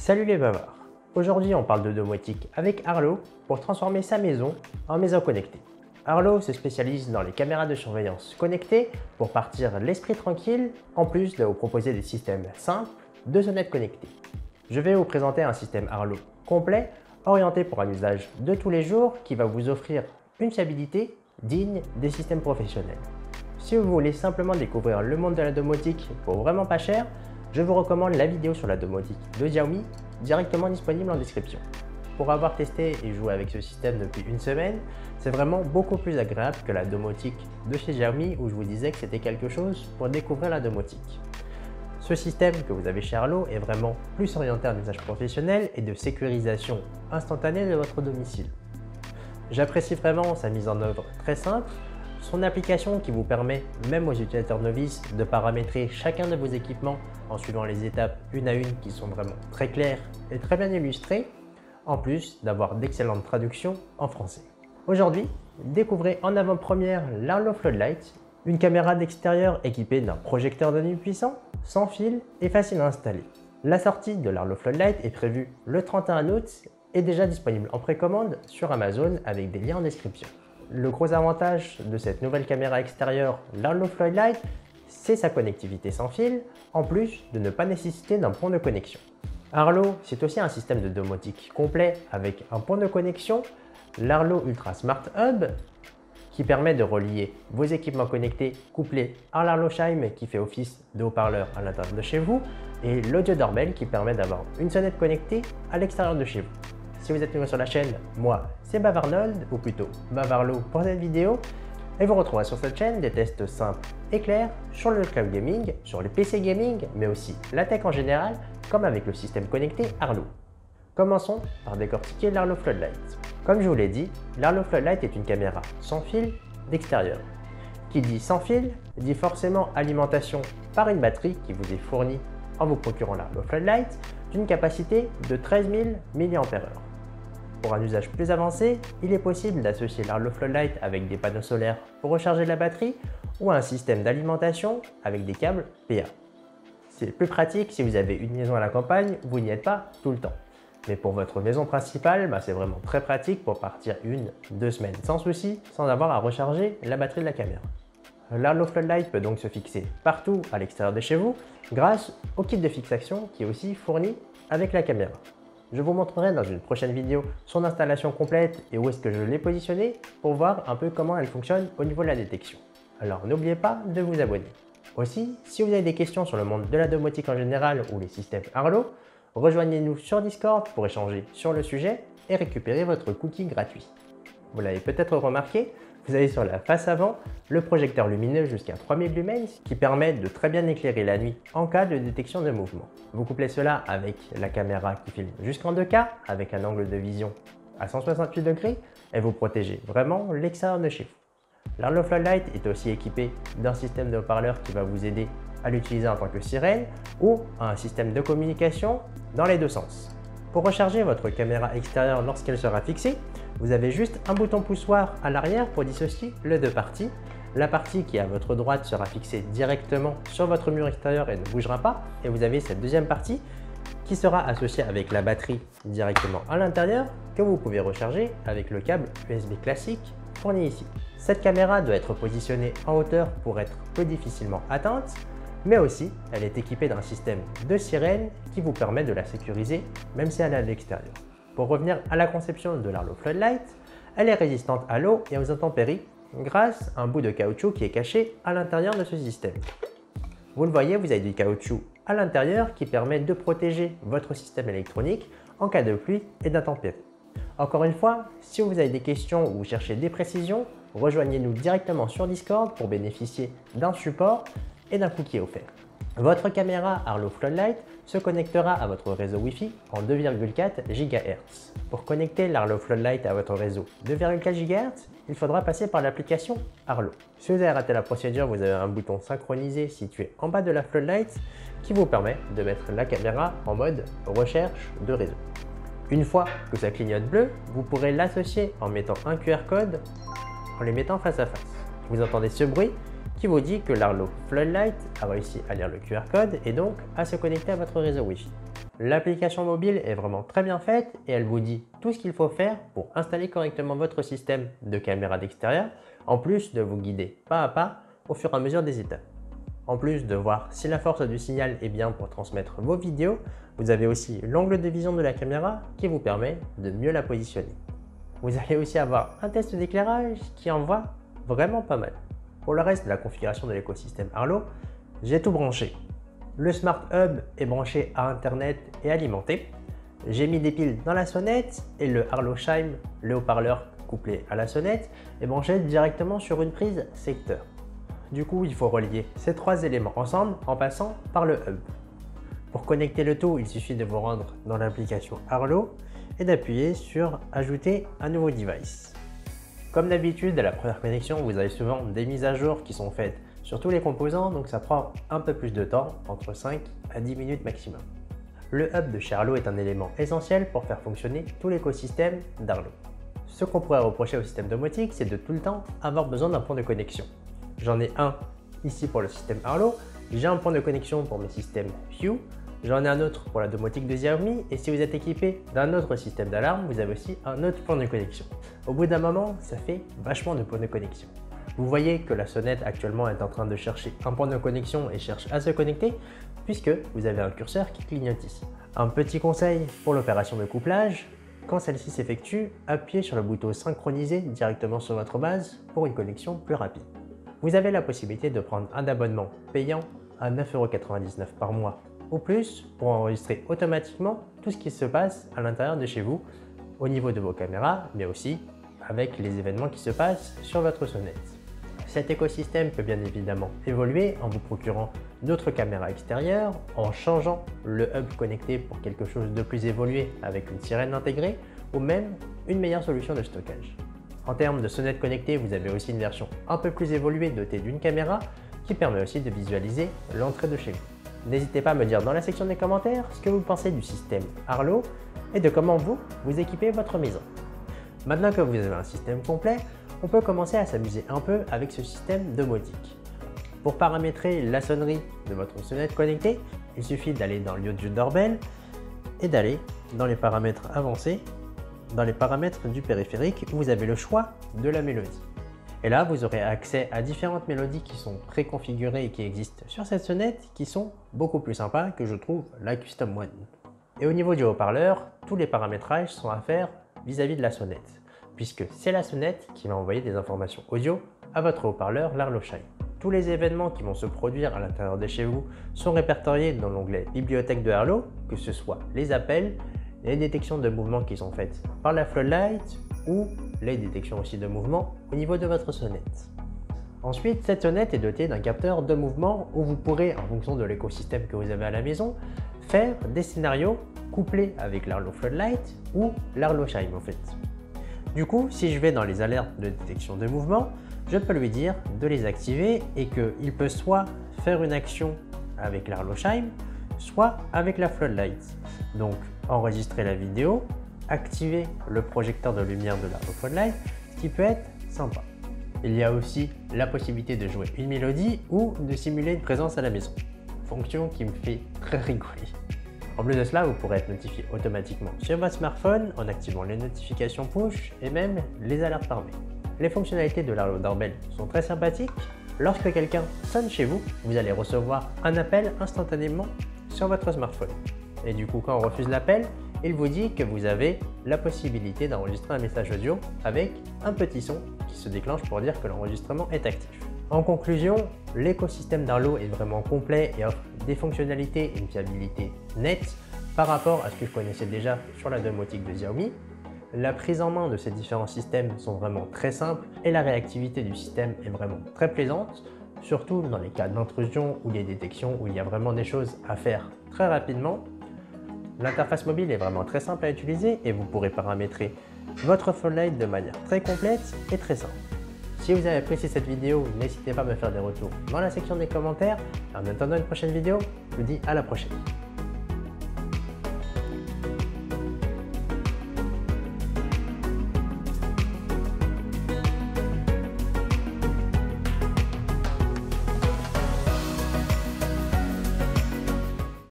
Salut les bavards! Aujourd'hui on parle de domotique avec Arlo pour transformer sa maison en maison connectée. Arlo se spécialise dans les caméras de surveillance connectées pour partir l'esprit tranquille, en plus de vous proposer des systèmes simples de sonnettes connectées. Je vais vous présenter un système Arlo complet, orienté pour un usage de tous les jours qui va vous offrir une fiabilité digne des systèmes professionnels. Si vous voulez simplement découvrir le monde de la domotique pour vraiment pas cher, je vous recommande la vidéo sur la domotique de Xiaomi, directement disponible en description. Pour avoir testé et joué avec ce système depuis une semaine, c'est vraiment beaucoup plus agréable que la domotique de chez Xiaomi où je vous disais que c'était quelque chose pour découvrir la domotique. Ce système que vous avez chez Arlo est vraiment plus orienté à un usage professionnel et de sécurisation instantanée de votre domicile. J'apprécie vraiment sa mise en œuvre très simple, son application qui vous permet, même aux utilisateurs novices, de paramétrer chacun de vos équipements en suivant les étapes une à une qui sont vraiment très claires et très bien illustrées, en plus d'avoir d'excellentes traductions en français. Aujourd'hui, découvrez en avant-première l'Arlo Floodlight, une caméra d'extérieur équipée d'un projecteur de nuit puissant, sans fil et facile à installer. La sortie de l'Arlo Floodlight est prévue le 31 août et déjà disponible en précommande sur Amazon avec des liens en description. Le gros avantage de cette nouvelle caméra extérieure, l'Arlo Floodlight, c'est sa connectivité sans fil, en plus de ne pas nécessiter d'un pont de connexion. Arlo, c'est aussi un système de domotique complet avec un pont de connexion, l'Arlo Ultra Smart Hub, qui permet de relier vos équipements connectés couplés à l'Arlo Chime qui fait office de haut-parleur à l'intérieur de chez vous, et l'Audio Doorbell qui permet d'avoir une sonnette connectée à l'extérieur de chez vous. Si vous êtes nouveau sur la chaîne, moi c'est Bavarnold, ou plutôt Bavarlo pour cette vidéo, et vous retrouverez sur cette chaîne des tests simples et clairs sur le cloud gaming, sur le PC gaming, mais aussi la tech en général, comme avec le système connecté Arlo. Commençons par décortiquer l'Arlo Floodlight. Comme je vous l'ai dit, l'Arlo Floodlight est une caméra sans fil d'extérieur. Qui dit sans fil, dit forcément alimentation par une batterie qui vous est fournie en vous procurant l'Arlo Floodlight d'une capacité de 13 000 mAh. Pour un usage plus avancé, il est possible d'associer l'Arlo Floodlight avec des panneaux solaires pour recharger la batterie ou un système d'alimentation avec des câbles PA. C'est plus pratique si vous avez une maison à la campagne, vous n'y êtes pas tout le temps. Mais pour votre maison principale, c'est vraiment très pratique pour partir 1-2 semaines sans souci, sans avoir à recharger la batterie de la caméra. L'Arlo Floodlight peut donc se fixer partout à l'extérieur de chez vous grâce au kit de fixation qui est aussi fourni avec la caméra. Je vous montrerai dans une prochaine vidéo son installation complète et où est-ce que je l'ai positionné pour voir un peu comment elle fonctionne au niveau de la détection. Alors n'oubliez pas de vous abonner. Aussi, si vous avez des questions sur le monde de la domotique en général ou les systèmes Arlo, rejoignez-nous sur Discord pour échanger sur le sujet et récupérer votre cookie gratuit. Vous l'avez peut-être remarqué, vous avez sur la face avant le projecteur lumineux jusqu'à 3000 lumens qui permet de très bien éclairer la nuit en cas de détection de mouvement. Vous couplez cela avec la caméra qui filme jusqu'en 2K avec un angle de vision à 168 degrés et vous protégez vraiment l'extérieur de chez vous. L'Arlo Floodlight est aussi équipé d'un système de haut-parleurs qui va vous aider à l'utiliser en tant que sirène ou un système de communication dans les deux sens. Pour recharger votre caméra extérieure lorsqu'elle sera fixée, vous avez juste un bouton poussoir à l'arrière pour dissocier les deux parties. La partie qui est à votre droite sera fixée directement sur votre mur extérieur et ne bougera pas. Et vous avez cette deuxième partie qui sera associée avec la batterie directement à l'intérieur que vous pouvez recharger avec le câble USB classique fourni ici. Cette caméra doit être positionnée en hauteur pour être peu difficilement atteinte, mais aussi elle est équipée d'un système de sirène qui vous permet de la sécuriser même si elle est à l'extérieur. Pour revenir à la conception de l'Arlo Floodlight, elle est résistante à l'eau et aux intempéries grâce à un bout de caoutchouc qui est caché à l'intérieur de ce système. Vous le voyez, vous avez du caoutchouc à l'intérieur qui permet de protéger votre système électronique en cas de pluie et d'intempéries. Encore une fois, si vous avez des questions ou vous cherchez des précisions, rejoignez-nous directement sur Discord pour bénéficier d'un support et d'un cookie offert. Votre caméra Arlo Floodlight se connectera à votre réseau Wi-Fi en 2,4 GHz. Pour connecter l'Arlo Floodlight à votre réseau 2,4 GHz, il faudra passer par l'application Arlo. Si vous avez raté la procédure, vous avez un bouton synchronisé situé en bas de la Floodlight qui vous permet de mettre la caméra en mode recherche de réseau. Une fois que ça clignote bleu, vous pourrez l'associer en mettant un QR code en les mettant face à face. Vous entendez ce bruit qui vous dit que l'Arlo Floodlight a réussi à lire le QR code et donc à se connecter à votre réseau Wi-Fi. L'application mobile est vraiment très bien faite et elle vous dit tout ce qu'il faut faire pour installer correctement votre système de caméra d'extérieur, en plus de vous guider pas à pas au fur et à mesure des étapes. En plus de voir si la force du signal est bien pour transmettre vos vidéos, vous avez aussi l'angle de vision de la caméra qui vous permet de mieux la positionner. Vous allez aussi avoir un test d'éclairage qui envoie vraiment pas mal. Pour le reste de la configuration de l'écosystème Arlo, j'ai tout branché. Le Smart Hub est branché à Internet et alimenté. J'ai mis des piles dans la sonnette et le Arlo Chime, le haut-parleur couplé à la sonnette, est branché directement sur une prise secteur. Du coup, il faut relier ces trois éléments ensemble en passant par le hub. Pour connecter le tout, il suffit de vous rendre dans l'application Arlo et d'appuyer sur « Ajouter un nouveau device ». Comme d'habitude, à la première connexion, vous avez souvent des mises à jour qui sont faites sur tous les composants, donc ça prend un peu plus de temps, entre 5 à 10 minutes maximum. Le hub de chez Arlo est un élément essentiel pour faire fonctionner tout l'écosystème d'Arlo. Ce qu'on pourrait reprocher au système domotique, c'est de tout le temps avoir besoin d'un point de connexion. J'en ai un ici pour le système Arlo, j'ai un point de connexion pour mes systèmes Hue, j'en ai un autre pour la domotique de Xiaomi et si vous êtes équipé d'un autre système d'alarme, vous avez aussi un autre point de connexion. Au bout d'un moment, ça fait vachement de points de connexion. Vous voyez que la sonnette actuellement est en train de chercher un point de connexion et cherche à se connecter puisque vous avez un curseur qui clignote ici. Un petit conseil pour l'opération de couplage, quand celle-ci s'effectue, appuyez sur le bouton synchroniser directement sur votre base pour une connexion plus rapide. Vous avez la possibilité de prendre un abonnement payant à 9,99 € par mois ou plus pour enregistrer automatiquement tout ce qui se passe à l'intérieur de chez vous au niveau de vos caméras, mais aussi avec les événements qui se passent sur votre sonnette. Cet écosystème peut bien évidemment évoluer en vous procurant d'autres caméras extérieures, en changeant le hub connecté pour quelque chose de plus évolué avec une sirène intégrée ou même une meilleure solution de stockage. En termes de sonnette connectée, vous avez aussi une version un peu plus évoluée dotée d'une caméra qui permet aussi de visualiser l'entrée de chez vous. N'hésitez pas à me dire dans la section des commentaires ce que vous pensez du système Arlo et de comment vous équipez votre maison. Maintenant que vous avez un système complet, on peut commencer à s'amuser un peu avec ce système domotique. Pour paramétrer la sonnerie de votre sonnette connectée, il suffit d'aller dans l'audio doorbell et d'aller dans les paramètres avancés, dans les paramètres du périphérique où vous avez le choix de la mélodie. Et là, vous aurez accès à différentes mélodies qui sont préconfigurées et qui existent sur cette sonnette qui sont beaucoup plus sympas que je trouve la Custom One. Et au niveau du haut-parleur, tous les paramétrages sont à faire vis-à-vis de la sonnette, puisque c'est la sonnette qui va envoyer des informations audio à votre haut-parleur l'Arlo Chime. Tous les événements qui vont se produire à l'intérieur de chez vous sont répertoriés dans l'onglet Bibliothèque de Arlo, que ce soit les appels, les détections de mouvements qui sont faites par la floodlight ou les détections aussi de mouvement au niveau de votre sonnette. Ensuite, cette sonnette est dotée d'un capteur de mouvement où vous pourrez, en fonction de l'écosystème que vous avez à la maison, faire des scénarios couplés avec l'Arlo Floodlight ou l'Arlo Chime en fait. Du coup, si je vais dans les alertes de détection de mouvement, je peux lui dire de les activer et qu'il peut soit faire une action avec l'Arlo Chime, soit avec la Floodlight. Donc, enregistrer la vidéo, activer le projecteur de lumière de l'Arlo Floodlight, ce qui peut être sympa. Il y a aussi la possibilité de jouer une mélodie ou de simuler une présence à la maison, fonction qui me fait très rigoler. En plus de cela, vous pourrez être notifié automatiquement sur votre smartphone en activant les notifications push et même les alertes par mail. Les fonctionnalités de l'Arlo Doorbell sont très sympathiques. Lorsque quelqu'un sonne chez vous, vous allez recevoir un appel instantanément sur votre smartphone. Et du coup, quand on refuse l'appel, il vous dit que vous avez la possibilité d'enregistrer un message audio avec un petit son qui se déclenche pour dire que l'enregistrement est actif. En conclusion, l'écosystème d'Arlo est vraiment complet et offre des fonctionnalités et une fiabilité nette par rapport à ce que je connaissais déjà sur la domotique de Xiaomi. La prise en main de ces différents systèmes sont vraiment très simples et la réactivité du système est vraiment très plaisante, surtout dans les cas d'intrusion ou les détections où il y a vraiment des choses à faire très rapidement. L'interface mobile est vraiment très simple à utiliser et vous pourrez paramétrer votre Floodlight de manière très complète et très simple. Si vous avez apprécié cette vidéo, n'hésitez pas à me faire des retours dans la section des commentaires. En attendant une prochaine vidéo, je vous dis à la prochaine.